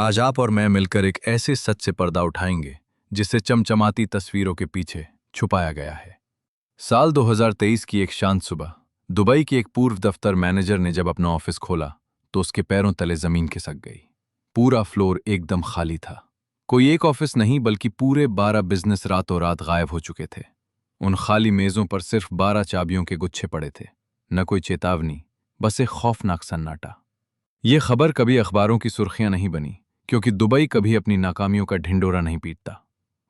आज आप और मैं मिलकर एक ऐसे सच से पर्दा उठाएंगे जिसे चमचमाती तस्वीरों के पीछे छुपाया गया है। साल 2023 की एक शांत सुबह दुबई की एक पूर्व दफ्तर मैनेजर ने जब अपना ऑफिस खोला तो उसके पैरों तले जमीन खिसक गई। पूरा फ्लोर एकदम खाली था। कोई एक ऑफिस नहीं बल्कि पूरे 12 बिजनेस रातों रात गायब हो चुके थे। उन खाली मेजों पर सिर्फ 12 चाबियों के गुच्छे पड़े थे। न कोई चेतावनी, बस एक खौफनाक सन्नाटा। ये खबर कभी अखबारों की सुर्खियां नहीं बनी, क्योंकि दुबई कभी अपनी नाकामियों का ढिंडोरा नहीं पीटता।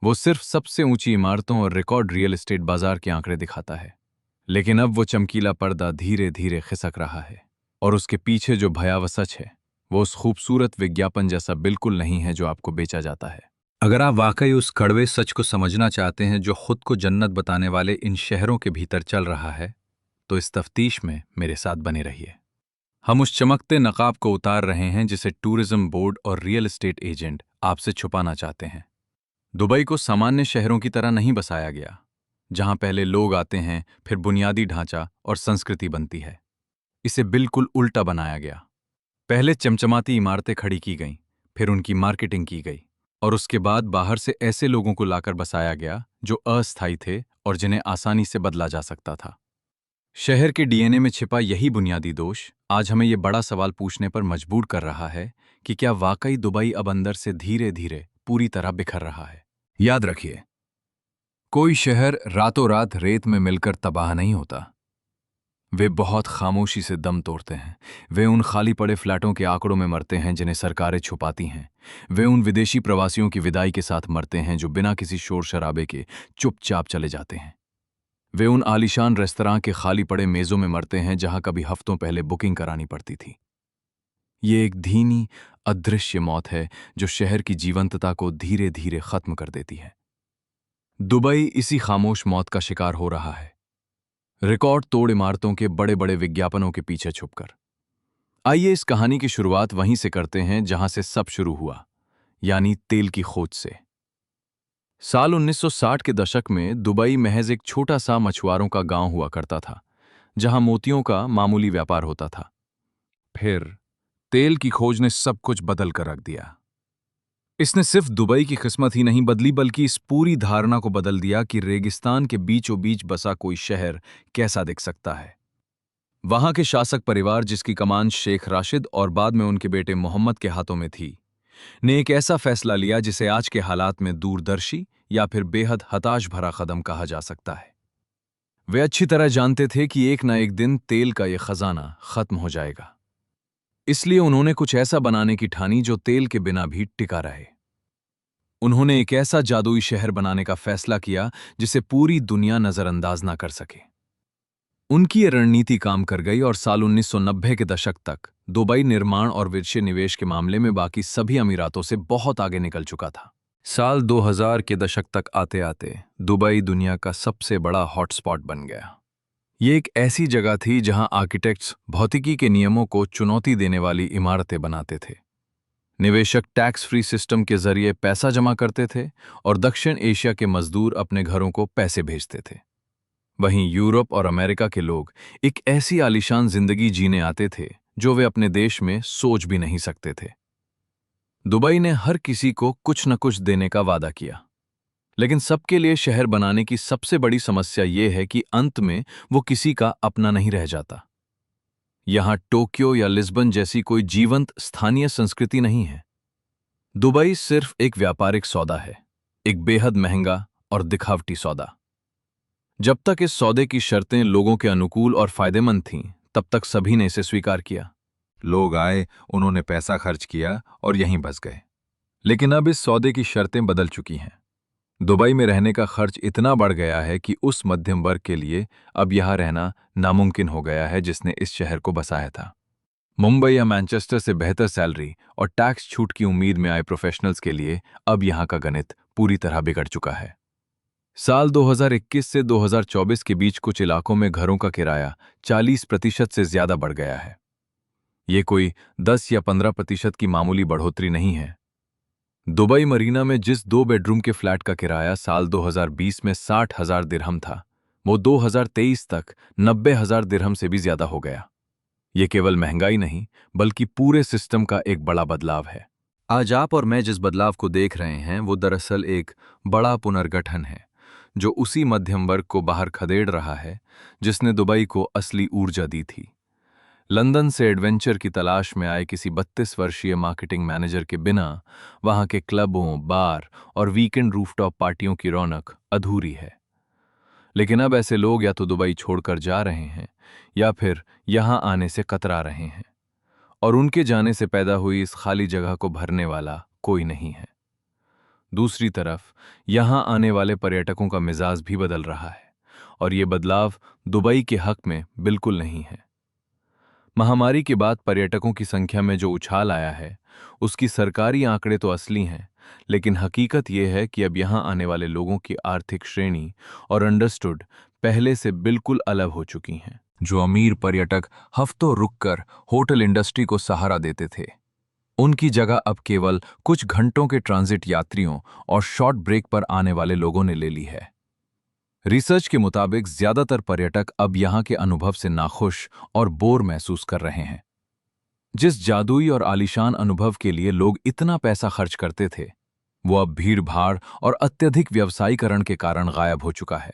वो सिर्फ सबसे ऊंची इमारतों और रिकॉर्ड रियल एस्टेट बाजार के आंकड़े दिखाता है। लेकिन अब वो चमकीला पर्दा धीरे धीरे खिसक रहा है, और उसके पीछे जो भयावह सच है वो उस खूबसूरत विज्ञापन जैसा बिल्कुल नहीं है जो आपको बेचा जाता है। अगर आप वाकई उस कड़वे सच को समझना चाहते हैं जो खुद को जन्नत बताने वाले इन शहरों के भीतर चल रहा है, तो इस तफ्तीश में मेरे साथ बने रहिए। हम उस चमकते नकाब को उतार रहे हैं जिसे टूरिज्म बोर्ड और रियल एस्टेट एजेंट आपसे छुपाना चाहते हैं। दुबई को सामान्य शहरों की तरह नहीं बसाया गया, जहां पहले लोग आते हैं फिर बुनियादी ढांचा और संस्कृति बनती है। इसे बिल्कुल उल्टा बनाया गया। पहले चमचमाती इमारतें खड़ी की गईं, फिर उनकी मार्केटिंग की गई, और उसके बाद बाहर से ऐसे लोगों को लाकर बसाया गया जो अस्थायी थे और जिन्हें आसानी से बदला जा सकता था। शहर के डीएनए में छिपा यही बुनियादी दोष आज हमें ये बड़ा सवाल पूछने पर मजबूर कर रहा है कि क्या वाकई दुबई अब अंदर से धीरे धीरे पूरी तरह बिखर रहा है। याद रखिए, कोई शहर रातों रात रेत में मिलकर तबाह नहीं होता। वे बहुत खामोशी से दम तोड़ते हैं। वे उन खाली पड़े फ्लैटों के आंकड़ों में मरते हैं जिन्हें सरकारें छुपाती हैं। वे उन विदेशी प्रवासियों की विदाई के साथ मरते हैं जो बिना किसी शोर शराबे के चुपचाप चले जाते हैं। वे उन आलीशान रेस्तरां के खाली पड़े मेजों में मरते हैं जहां कभी हफ्तों पहले बुकिंग करानी पड़ती थी। ये एक धीमी, अदृश्य मौत है जो शहर की जीवंतता को धीरे धीरे खत्म कर देती है। दुबई इसी खामोश मौत का शिकार हो रहा है, रिकॉर्ड तोड़ इमारतों के बड़े बड़े विज्ञापनों के पीछे छुपकर। आइए इस कहानी की शुरुआत वहीं से करते हैं जहां से सब शुरू हुआ, यानी तेल की खोज से। साल 1960 के दशक में दुबई महज एक छोटा सा मछुआरों का गांव हुआ करता था, जहां मोतियों का मामूली व्यापार होता था। फिर तेल की खोज ने सब कुछ बदल कर रख दिया। इसने सिर्फ दुबई की किस्मत ही नहीं बदली, बल्कि इस पूरी धारणा को बदल दिया कि रेगिस्तान के बीचों बीच बसा कोई शहर कैसा दिख सकता है। वहां के शासक परिवार, जिसकी कमान शेख राशिद और बाद में उनके बेटे मोहम्मद के हाथों में थी, ने एक ऐसा फैसला लिया जिसे आज के हालात में दूरदर्शी या फिर बेहद हताश भरा कदम कहा जा सकता है। वे अच्छी तरह जानते थे कि एक ना एक दिन तेल का यह खजाना खत्म हो जाएगा। इसलिए उन्होंने कुछ ऐसा बनाने की ठानी जो तेल के बिना भी टिका रहे। उन्होंने एक ऐसा जादुई शहर बनाने का फैसला किया जिसे पूरी दुनिया नजरअंदाज ना कर सके। उनकी ये रणनीति काम कर गई और साल 1990 के दशक तक दुबई निर्माण और विदेशी निवेश के मामले में बाकी सभी अमीरातों से बहुत आगे निकल चुका था। साल 2000 के दशक तक आते आते दुबई दुनिया का सबसे बड़ा हॉटस्पॉट बन गया। ये एक ऐसी जगह थी जहां आर्किटेक्ट्स भौतिकी के नियमों को चुनौती देने वाली इमारतें बनाते थे। निवेशक टैक्स फ्री सिस्टम के जरिए पैसा जमा करते थे और दक्षिण एशिया के मजदूर अपने घरों को पैसे भेजते थे। वहीं यूरोप और अमेरिका के लोग एक ऐसी आलीशान जिंदगी जीने आते थे जो वे अपने देश में सोच भी नहीं सकते थे। दुबई ने हर किसी को कुछ न कुछ देने का वादा किया, लेकिन सबके लिए शहर बनाने की सबसे बड़ी समस्या यह है कि अंत में वो किसी का अपना नहीं रह जाता। यहां टोक्यो या लिस्बन जैसी कोई जीवंत स्थानीय संस्कृति नहीं है। दुबई सिर्फ एक व्यापारिक सौदा है, एक बेहद महंगा और दिखावटी सौदा। जब तक इस सौदे की शर्तें लोगों के अनुकूल और फायदेमंद थीं, तब तक सभी ने इसे स्वीकार किया। लोग आए, उन्होंने पैसा खर्च किया और यहीं बस गए। लेकिन अब इस सौदे की शर्तें बदल चुकी हैं। दुबई में रहने का खर्च इतना बढ़ गया है कि उस मध्यम वर्ग के लिए अब यहां रहना नामुमकिन हो गया है जिसने इस शहर को बसाया था। मुंबई या मैनचेस्टर से बेहतर सैलरी और टैक्स छूट की उम्मीद में आए प्रोफेशनल्स के लिए अब यहां का गणित पूरी तरह बिगड़ चुका है। साल 2021 से 2024 के बीच कुछ इलाकों में घरों का किराया 40% से ज्यादा बढ़ गया है। ये कोई 10 या 15% की मामूली बढ़ोतरी नहीं है। दुबई मरीना में जिस 2 बेडरूम के फ्लैट का किराया साल 2020 में 60,000 दिरहम था, वो 2023 तक 90,000 दिरहम से भी ज्यादा हो गया। ये केवल महंगाई नहीं, बल्कि पूरे सिस्टम का एक बड़ा बदलाव है। आज आप और मैं जिस बदलाव को देख रहे हैं वो दरअसल एक बड़ा पुनर्गठन है जो उसी मध्यम वर्ग को बाहर खदेड़ रहा है जिसने दुबई को असली ऊर्जा दी थी। लंदन से एडवेंचर की तलाश में आए किसी 32 वर्षीय मार्केटिंग मैनेजर के बिना वहां के क्लबों, बार और वीकेंड रूफटॉप पार्टियों की रौनक अधूरी है। लेकिन अब ऐसे लोग या तो दुबई छोड़कर जा रहे हैं या फिर यहां आने से कतरा रहे हैं, और उनके जाने से पैदा हुई इस खाली जगह को भरने वाला कोई नहीं है। दूसरी तरफ यहां आने वाले पर्यटकों का मिजाज भी बदल रहा है, और ये बदलाव दुबई के हक में बिल्कुल नहीं है। महामारी के बाद पर्यटकों की संख्या में जो उछाल आया है, उसकी सरकारी आंकड़े तो असली हैं, लेकिन हकीकत यह है कि अब यहां आने वाले लोगों की आर्थिक श्रेणी और अंडरस्टूड पहले से बिल्कुल अलग हो चुकी हैं। जो अमीर पर्यटक हफ्तों रुककर होटल इंडस्ट्री को सहारा देते थे, उनकी जगह अब केवल कुछ घंटों के ट्रांजिट यात्रियों और शॉर्ट ब्रेक पर आने वाले लोगों ने ले ली है। रिसर्च के मुताबिक ज्यादातर पर्यटक अब यहां के अनुभव से नाखुश और बोर महसूस कर रहे हैं। जिस जादुई और आलीशान अनुभव के लिए लोग इतना पैसा खर्च करते थे, वो अब भीड़-भाड़ और अत्यधिक व्यवसायीकरण के कारण गायब हो चुका है।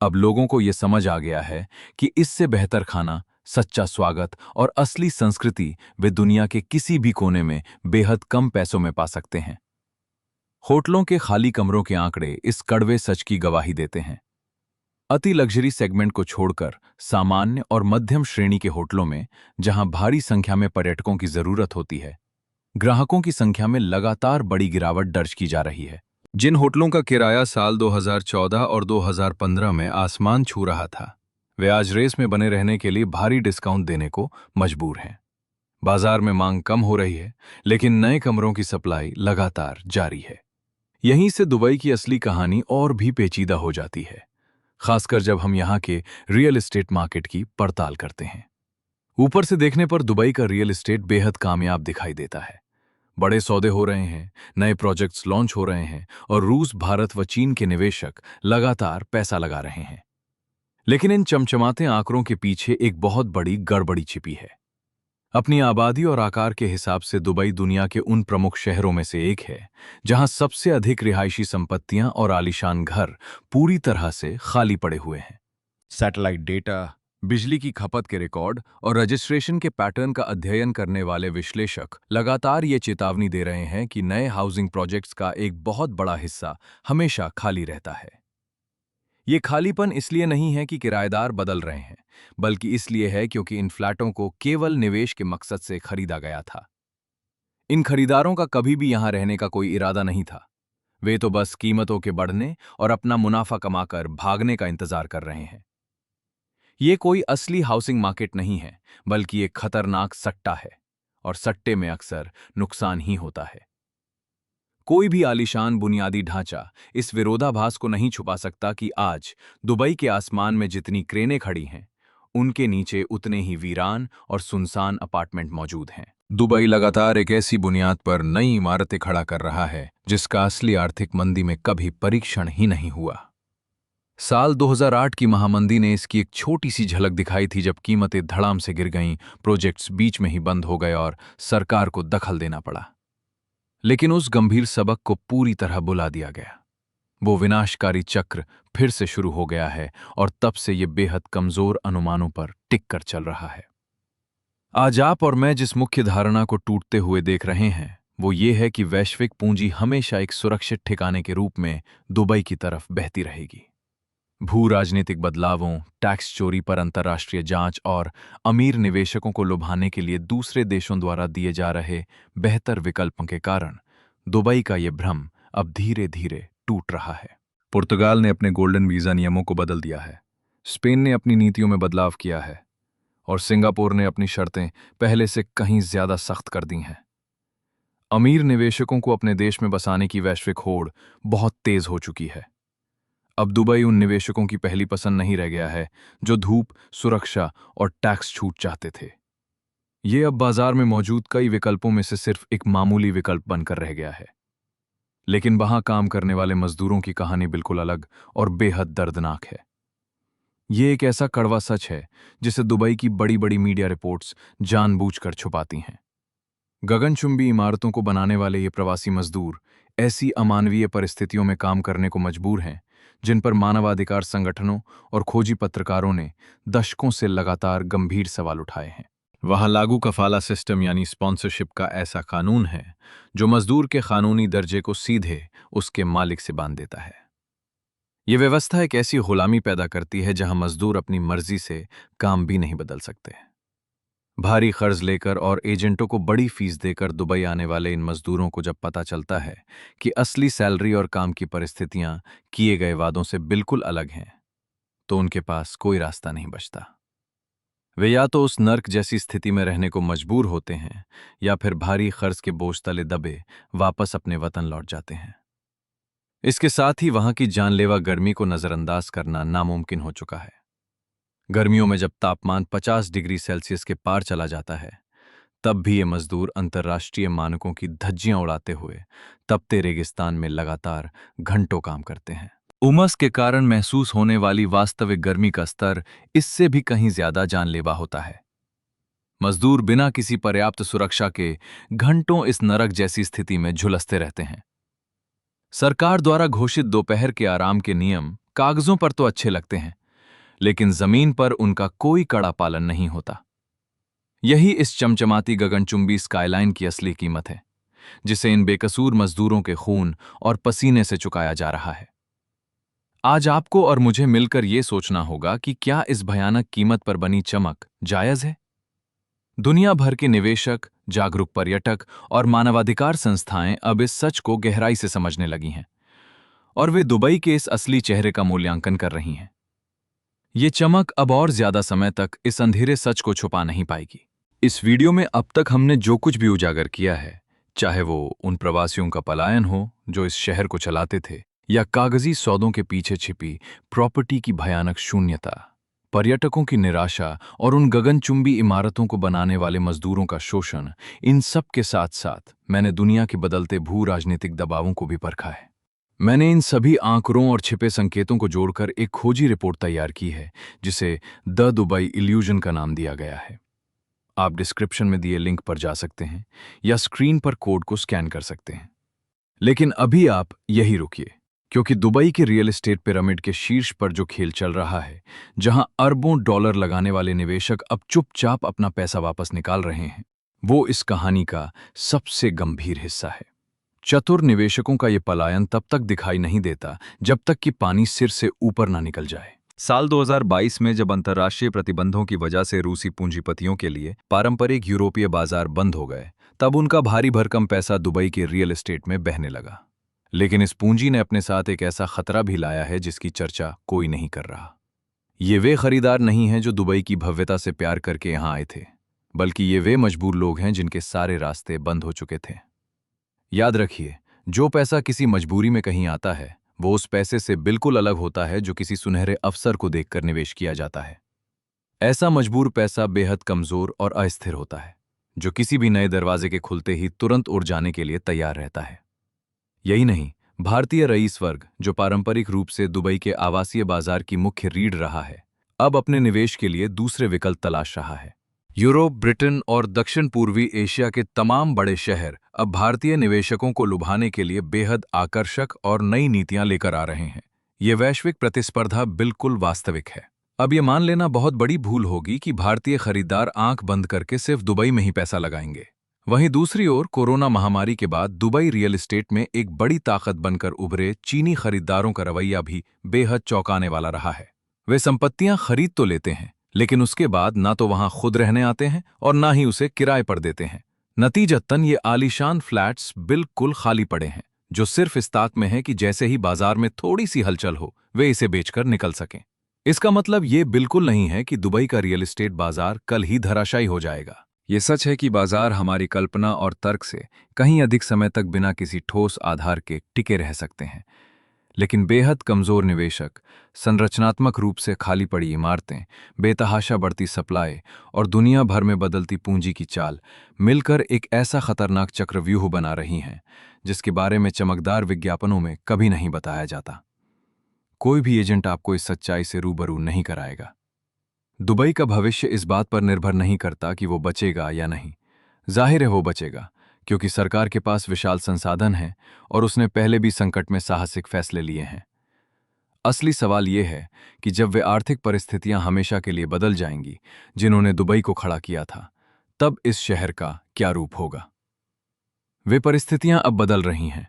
अब लोगों को ये समझ आ गया है कि इससे बेहतर खाना, सच्चा स्वागत और असली संस्कृति वे दुनिया के किसी भी कोने में बेहद कम पैसों में पा सकते हैं। होटलों के खाली कमरों के आंकड़े इस कड़वे सच की गवाही देते हैं। अति लग्जरी सेगमेंट को छोड़कर सामान्य और मध्यम श्रेणी के होटलों में, जहां भारी संख्या में पर्यटकों की जरूरत होती है, ग्राहकों की संख्या में लगातार बड़ी गिरावट दर्ज की जा रही है। जिन होटलों का किराया साल 2014 और 2015 में आसमान छू रहा था, वे आज रेस में बने रहने के लिए भारी डिस्काउंट देने को मजबूर हैं। बाजार में मांग कम हो रही है, लेकिन नए कमरों की सप्लाई लगातार जारी है। यहीं से दुबई की असली कहानी और भी पेचीदा हो जाती है, खासकर जब हम यहाँ के रियल एस्टेट मार्केट की पड़ताल करते हैं। ऊपर से देखने पर दुबई का रियल एस्टेट बेहद कामयाब दिखाई देता है। बड़े सौदे हो रहे हैं, नए प्रोजेक्ट्स लॉन्च हो रहे हैं और रूस, भारत व चीन के निवेशक लगातार पैसा लगा रहे हैं। लेकिन इन चमचमाते आंकड़ों के पीछे एक बहुत बड़ी गड़बड़ी छिपी है। अपनी आबादी और आकार के हिसाब से दुबई दुनिया के उन प्रमुख शहरों में से एक है जहां सबसे अधिक रिहायशी संपत्तियां और आलीशान घर पूरी तरह से खाली पड़े हुए हैं। सैटेलाइट डेटा, बिजली की खपत के रिकॉर्ड और रजिस्ट्रेशन के पैटर्न का अध्ययन करने वाले विश्लेषक लगातार ये चेतावनी दे रहे हैं कि नए हाउसिंग प्रोजेक्ट्स का एक बहुत बड़ा हिस्सा हमेशा खाली रहता है। ये खालीपन इसलिए नहीं है कि किराएदार बदल रहे हैं, बल्कि इसलिए है क्योंकि इन फ्लैटों को केवल निवेश के मकसद से खरीदा गया था। इन खरीदारों का कभी भी यहां रहने का कोई इरादा नहीं था। वे तो बस कीमतों के बढ़ने और अपना मुनाफा कमाकर भागने का इंतजार कर रहे हैं। ये कोई असली हाउसिंग मार्केट नहीं है, बल्कि एक खतरनाक सट्टा है, और सट्टे में अक्सर नुकसान ही होता है। कोई भी आलीशान बुनियादी ढांचा इस विरोधाभास को नहीं छुपा सकता कि आज दुबई के आसमान में जितनी क्रेनें खड़ी हैं, उनके नीचे उतने ही वीरान और सुनसान अपार्टमेंट मौजूद हैं। दुबई लगातार एक ऐसी बुनियाद पर नई इमारतें खड़ा कर रहा है जिसका असली आर्थिक मंदी में कभी परीक्षण ही नहीं हुआ। साल 2008 की महामंदी ने इसकी एक छोटी सी झलक दिखाई थी, जब कीमतें धड़ाम से गिर गईं, प्रोजेक्ट्स बीच में ही बंद हो गए और सरकार को दखल देना पड़ा। लेकिन उस गंभीर सबक को पूरी तरह बुला दिया गया। वो विनाशकारी चक्र फिर से शुरू हो गया है, और तब से ये बेहद कमजोर अनुमानों पर टिक कर चल रहा है। आज आप और मैं जिस मुख्य धारणा को टूटते हुए देख रहे हैं, वो ये है कि वैश्विक पूंजी हमेशा एक सुरक्षित ठिकाने के रूप में दुबई की तरफ बहती रहेगी। भू राजनीतिक बदलावों, टैक्स चोरी पर अंतर्राष्ट्रीय जांच और अमीर निवेशकों को लुभाने के लिए दूसरे देशों द्वारा दिए जा रहे बेहतर विकल्पों के कारण दुबई का ये भ्रम अब धीरे धीरे टूट रहा है। पुर्तगाल ने अपने गोल्डन वीजा नियमों को बदल दिया है, स्पेन ने अपनी नीतियों में बदलाव किया है, और सिंगापुर ने अपनी शर्तें पहले से कहीं ज्यादा सख्त कर दी हैं। अमीर निवेशकों को अपने देश में बसाने की वैश्विक होड़ बहुत तेज हो चुकी है। अब दुबई उन निवेशकों की पहली पसंद नहीं रह गया है जो धूप, सुरक्षा और टैक्स छूट चाहते थे। ये अब बाजार में मौजूद कई विकल्पों में से सिर्फ एक मामूली विकल्प बनकर रह गया है। लेकिन वहां काम करने वाले मजदूरों की कहानी बिल्कुल अलग और बेहद दर्दनाक है। ये एक ऐसा कड़वा सच है जिसे दुबई की बड़ी बड़ी मीडिया रिपोर्ट्स जानबूझकर छुपाती हैं। गगनचुंबी इमारतों को बनाने वाले ये प्रवासी मजदूर ऐसी अमानवीय परिस्थितियों में काम करने को मजबूर हैं, जिन पर मानवाधिकार संगठनों और खोजी पत्रकारों ने दशकों से लगातार गंभीर सवाल उठाए हैं। वहां लागू कफाला सिस्टम यानी स्पॉन्सरशिप का ऐसा कानून है जो मजदूर के कानूनी दर्जे को सीधे उसके मालिक से बांध देता है। ये व्यवस्था एक ऐसी गुलामी पैदा करती है जहां मजदूर अपनी मर्जी से काम भी नहीं बदल सकते। भारी कर्ज लेकर और एजेंटों को बड़ी फीस देकर दुबई आने वाले इन मजदूरों को जब पता चलता है कि असली सैलरी और काम की परिस्थितियां किए गए वादों से बिल्कुल अलग हैं, तो उनके पास कोई रास्ता नहीं बचता। वे या तो उस नर्क जैसी स्थिति में रहने को मजबूर होते हैं या फिर भारी कर्ज के बोझ तले दबे वापस अपने वतन लौट जाते हैं। इसके साथ ही वहां की जानलेवा गर्मी को नजरअंदाज करना नामुमकिन हो चुका है। गर्मियों में जब तापमान 50 डिग्री सेल्सियस के पार चला जाता है, तब भी ये मजदूर अंतर्राष्ट्रीय मानकों की धज्जियां उड़ाते हुए तपते रेगिस्तान में लगातार घंटों काम करते हैं। उमस के कारण महसूस होने वाली वास्तविक गर्मी का स्तर इससे भी कहीं ज्यादा जानलेवा होता है। मजदूर बिना किसी पर्याप्त सुरक्षा के घंटों इस नरक जैसी स्थिति में झुलसते रहते हैं। सरकार द्वारा घोषित दोपहर के आराम के नियम कागजों पर तो अच्छे लगते हैं, लेकिन जमीन पर उनका कोई कड़ा पालन नहीं होता। यही इस चमचमाती गगनचुंबी स्काईलाइन की असली कीमत है, जिसे इन बेकसूर मजदूरों के खून और पसीने से चुकाया जा रहा है। आज आपको और मुझे मिलकर यह सोचना होगा कि क्या इस भयानक कीमत पर बनी चमक जायज है? दुनिया भर के निवेशक, जागरूक पर्यटक और मानवाधिकार संस्थाएं अब इस सच को गहराई से समझने लगी हैं, और वे दुबई के इस असली चेहरे का मूल्यांकन कर रही हैं। ये चमक अब और ज्यादा समय तक इस अंधेरे सच को छुपा नहीं पाएगी। इस वीडियो में अब तक हमने जो कुछ भी उजागर किया है, चाहे वो उन प्रवासियों का पलायन हो जो इस शहर को चलाते थे, या कागजी सौदों के पीछे छिपी प्रॉपर्टी की भयानक शून्यता, पर्यटकों की निराशा और उन गगनचुंबी इमारतों को बनाने वाले मजदूरों का शोषण, इन सब के साथ साथ मैंने दुनिया के बदलते भू राजनीतिक दबावों को भी परखा है। मैंने इन सभी आंकड़ों और छिपे संकेतों को जोड़कर एक खोजी रिपोर्ट तैयार की है, जिसे द दुबई इल्यूजन का नाम दिया गया है। आप डिस्क्रिप्शन में दिए लिंक पर जा सकते हैं या स्क्रीन पर कोड को स्कैन कर सकते हैं। लेकिन अभी आप यही रुकिए, क्योंकि दुबई के रियल एस्टेट पिरामिड के शीर्ष पर जो खेल चल रहा है, जहां अरबों डॉलर लगाने वाले निवेशक अब चुपचाप अपना पैसा वापस निकाल रहे हैं, वो इस कहानी का सबसे गंभीर हिस्सा है। चतुर निवेशकों का यह पलायन तब तक दिखाई नहीं देता जब तक कि पानी सिर से ऊपर ना निकल जाए। साल 2022 में जब अंतर्राष्ट्रीय प्रतिबंधों की वजह से रूसी पूंजीपतियों के लिए पारंपरिक यूरोपीय बाजार बंद हो गए, तब उनका भारी भरकम पैसा दुबई के रियल एस्टेट में बहने लगा। लेकिन इस पूंजी ने अपने साथ एक ऐसा खतरा भी लाया है जिसकी चर्चा कोई नहीं कर रहा। ये वे खरीदार नहीं हैं जो दुबई की भव्यता से प्यार करके यहां आए थे, बल्कि ये वे मजबूर लोग हैं जिनके सारे रास्ते बंद हो चुके थे। याद रखिए, जो पैसा किसी मजबूरी में कहीं आता है, वो उस पैसे से बिल्कुल अलग होता है जो किसी सुनहरे अवसर को देखकर निवेश किया जाता है। ऐसा मजबूर पैसा बेहद कमजोर और अस्थिर होता है, जो किसी भी नए दरवाजे के खुलते ही तुरंत उड़ जाने के लिए तैयार रहता है। यही नहीं, भारतीय रईस वर्ग, जो पारंपरिक रूप से दुबई के आवासीय बाजार की मुख्य रीढ़ रहा है, अब अपने निवेश के लिए दूसरे विकल्प तलाश रहा है। यूरोप, ब्रिटेन और दक्षिण पूर्वी एशिया के तमाम बड़े शहर अब भारतीय निवेशकों को लुभाने के लिए बेहद आकर्षक और नई नीतियां लेकर आ रहे हैं। ये वैश्विक प्रतिस्पर्धा बिल्कुल वास्तविक है। अब ये मान लेना बहुत बड़ी भूल होगी कि भारतीय खरीदार आंख बंद करके सिर्फ दुबई में ही पैसा लगाएंगे। वहीं दूसरी ओर कोरोना महामारी के बाद दुबई रियल एस्टेट में एक बड़ी ताकत बनकर उभरे चीनी खरीदारों का रवैया भी बेहद चौंकाने वाला रहा है। वे संपत्तियां खरीद तो लेते हैं, लेकिन उसके बाद ना तो वहां खुद रहने आते हैं और ना ही उसे किराए पर देते हैं। नतीजतन ये आलीशान फ्लैट्स बिल्कुल खाली पड़े हैं, जो सिर्फ इस ताक में है कि जैसे ही बाजार में थोड़ी सी हलचल हो, वे इसे बेचकर निकल सकें। इसका मतलब ये बिल्कुल नहीं है कि दुबई का रियल एस्टेट बाजार कल ही धराशायी हो जाएगा। ये सच है कि बाजार हमारी कल्पना और तर्क से कहीं अधिक समय तक बिना किसी ठोस आधार के टिके रह सकते हैं, लेकिन बेहद कमजोर निवेशक, संरचनात्मक रूप से खाली पड़ी इमारतें, बेतहाशा बढ़ती सप्लाई और दुनिया भर में बदलती पूंजी की चाल मिलकर एक ऐसा खतरनाक चक्रव्यूह बना रही हैं जिसके बारे में चमकदार विज्ञापनों में कभी नहीं बताया जाता। कोई भी एजेंट आपको इस सच्चाई से रूबरू नहीं कराएगा। दुबई का भविष्य इस बात पर निर्भर नहीं करता कि वो बचेगा या नहीं, जाहिर है वो बचेगा, क्योंकि सरकार के पास विशाल संसाधन हैं और उसने पहले भी संकट में साहसिक फैसले लिए हैं। असली सवाल ये है कि जब वे आर्थिक परिस्थितियां हमेशा के लिए बदल जाएंगी, जिन्होंने दुबई को खड़ा किया था, तब इस शहर का क्या रूप होगा? वे परिस्थितियां अब बदल रही हैं।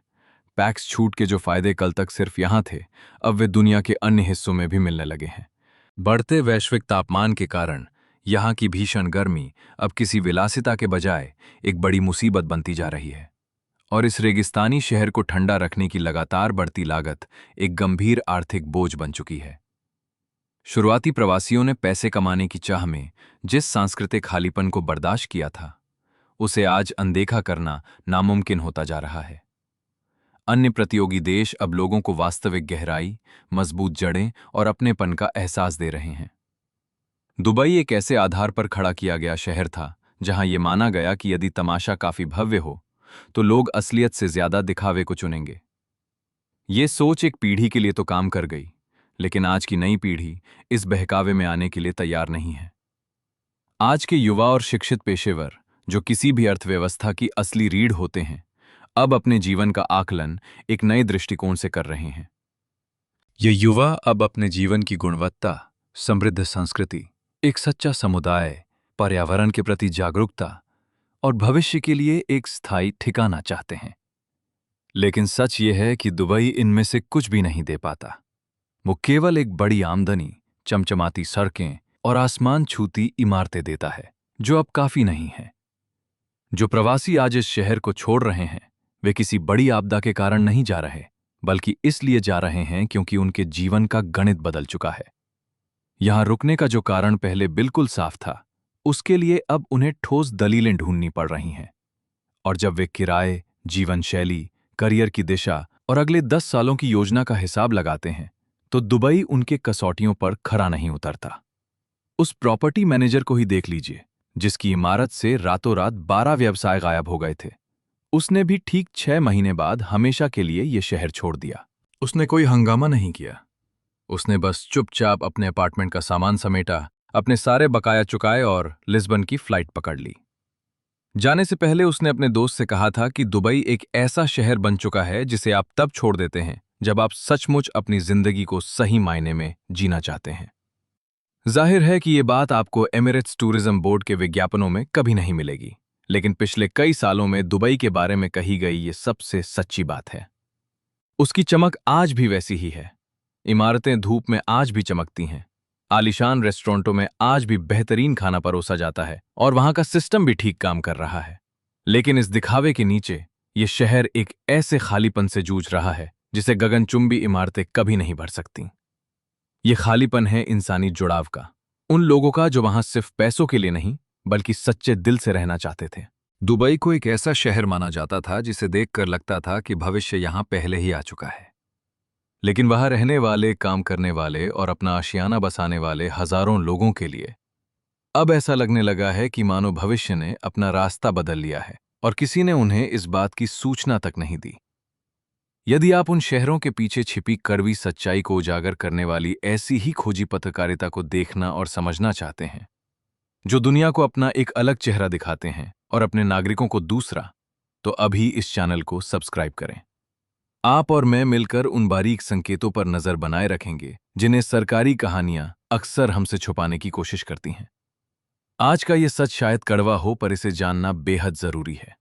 टैक्स छूट के जो फायदे कल तक सिर्फ यहां थे, अब वे दुनिया के अन्य हिस्सों में भी मिलने लगे हैं। बढ़ते वैश्विक तापमान के कारण यहाँ की भीषण गर्मी अब किसी विलासिता के बजाय एक बड़ी मुसीबत बनती जा रही है। और इस रेगिस्तानी शहर को ठंडा रखने की लगातार बढ़ती लागत एक गंभीर आर्थिक बोझ बन चुकी है। शुरुआती प्रवासियों ने पैसे कमाने की चाह में जिस सांस्कृतिक खालीपन को बर्दाश्त किया था, उसे आज अनदेखा करना नामुमकिन होता जा रहा है। अन्य प्रतियोगी देश अब लोगों को वास्तविक गहराई, मजबूत जड़ें और अपनेपन का एहसास दे रहे हैं। दुबई एक ऐसे आधार पर खड़ा किया गया शहर था जहां यह माना गया कि यदि तमाशा काफी भव्य हो तो लोग असलियत से ज्यादा दिखावे को चुनेंगे। ये सोच एक पीढ़ी के लिए तो काम कर गई, लेकिन आज की नई पीढ़ी इस बहकावे में आने के लिए तैयार नहीं है। आज के युवा और शिक्षित पेशेवर, जो किसी भी अर्थव्यवस्था की असली रीढ़ होते हैं, अब अपने जीवन का आकलन एक नए दृष्टिकोण से कर रहे हैं। ये युवा अब अपने जीवन की गुणवत्ता, समृद्ध संस्कृति, एक सच्चा समुदाय, पर्यावरण के प्रति जागरूकता और भविष्य के लिए एक स्थायी ठिकाना चाहते हैं। लेकिन सच ये है कि दुबई इनमें से कुछ भी नहीं दे पाता। वो केवल एक बड़ी आमदनी, चमचमाती सड़कें और आसमान छूती इमारतें देता है, जो अब काफी नहीं है। जो प्रवासी आज इस शहर को छोड़ रहे हैं, वे किसी बड़ी आपदा के कारण नहीं जा रहे, बल्कि इसलिए जा रहे हैं क्योंकि उनके जीवन का गणित बदल चुका है। यहां रुकने का जो कारण पहले बिल्कुल साफ था, उसके लिए अब उन्हें ठोस दलीलें ढूंढनी पड़ रही हैं। और जब वे किराए, जीवन शैली, करियर की दिशा और अगले 10 सालों की योजना का हिसाब लगाते हैं, तो दुबई उनके कसौटियों पर खरा नहीं उतरता। उस प्रॉपर्टी मैनेजर को ही देख लीजिए, जिसकी इमारत से रातों रात 12 व्यवसाय गायब हो गए थे। उसने भी ठीक 6 महीने बाद हमेशा के लिए ये शहर छोड़ दिया। उसने कोई हंगामा नहीं किया। उसने बस चुपचाप अपने अपार्टमेंट का सामान समेटा, अपने सारे बकाया चुकाए और लिस्बन की फ्लाइट पकड़ ली। जाने से पहले उसने अपने दोस्त से कहा था कि दुबई एक ऐसा शहर बन चुका है जिसे आप तब छोड़ देते हैं जब आप सचमुच अपनी जिंदगी को सही मायने में जीना चाहते हैं। जाहिर है कि ये बात आपको एमिरेट्स टूरिज्म बोर्ड के विज्ञापनों में कभी नहीं मिलेगी, लेकिन पिछले कई सालों में दुबई के बारे में कही गई ये सबसे सच्ची बात है। उसकी चमक आज भी वैसी ही है। इमारतें धूप में आज भी चमकती हैं। आलीशान रेस्टोरेंटों में आज भी बेहतरीन खाना परोसा जाता है और वहां का सिस्टम भी ठीक काम कर रहा है। लेकिन इस दिखावे के नीचे ये शहर एक ऐसे खालीपन से जूझ रहा है जिसे गगनचुंबी इमारतें कभी नहीं भर सकती। ये खालीपन है इंसानी जुड़ाव का, उन लोगों का जो वहां सिर्फ पैसों के लिए नहीं, बल्कि सच्चे दिल से रहना चाहते थे। दुबई को एक ऐसा शहर माना जाता था जिसे देखकर लगता था कि भविष्य यहां पहले ही आ चुका है। लेकिन वहां रहने वाले, काम करने वाले और अपना आशियाना बसाने वाले हजारों लोगों के लिए अब ऐसा लगने लगा है कि मानो भविष्य ने अपना रास्ता बदल लिया है और किसी ने उन्हें इस बात की सूचना तक नहीं दी। यदि आप उन शहरों के पीछे छिपी कड़वी सच्चाई को उजागर करने वाली ऐसी ही खोजी पत्रकारिता को देखना और समझना चाहते हैं, जो दुनिया को अपना एक अलग चेहरा दिखाते हैं और अपने नागरिकों को दूसरा, तो अभी इस चैनल को सब्सक्राइब करें। आप और मैं मिलकर उन बारीक संकेतों पर नजर बनाए रखेंगे जिन्हें सरकारी कहानियां अक्सर हमसे छुपाने की कोशिश करती हैं। आज का ये सच शायद कड़वा हो, पर इसे जानना बेहद जरूरी है।